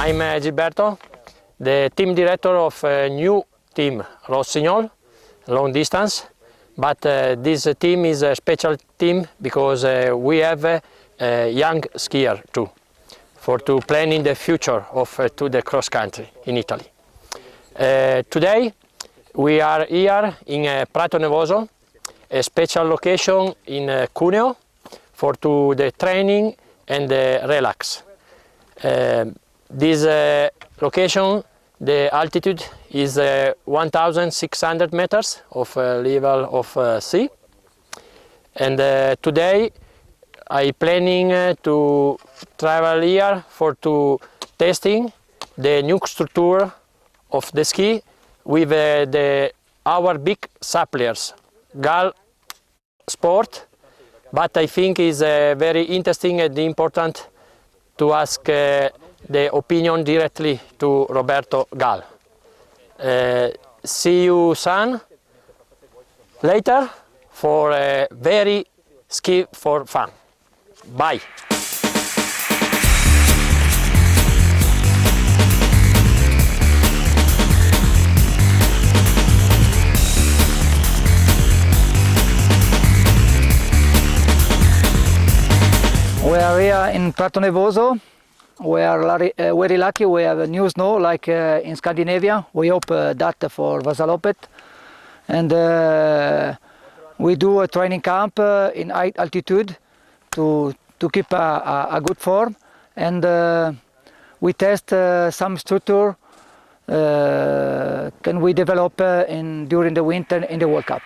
I'm Gilberto, the team director of a new team, Rossignol, long distance. But this team is a special team because we have a young skier too, to plan in the future of to the cross country in Italy. Today we are here in Prato Nevoso, a special location in Cuneo for the training and the relax. This location, the altitude is 1,600 meters of level of sea, and today I planning to travel here for testing the new structure of the ski with our big suppliers, GAL Sport. But I think is very interesting and important to ask the opinion directly to Roberto Gal. See you soon later for a very ski for fun. Bye. We are here in Prato Nevoso. We are very lucky. We have new snow like in Scandinavia. We hope that for Vasaloppet. And we do a training camp in high altitude to keep a good form. And we test some structure can we develop during the winter in the World Cup.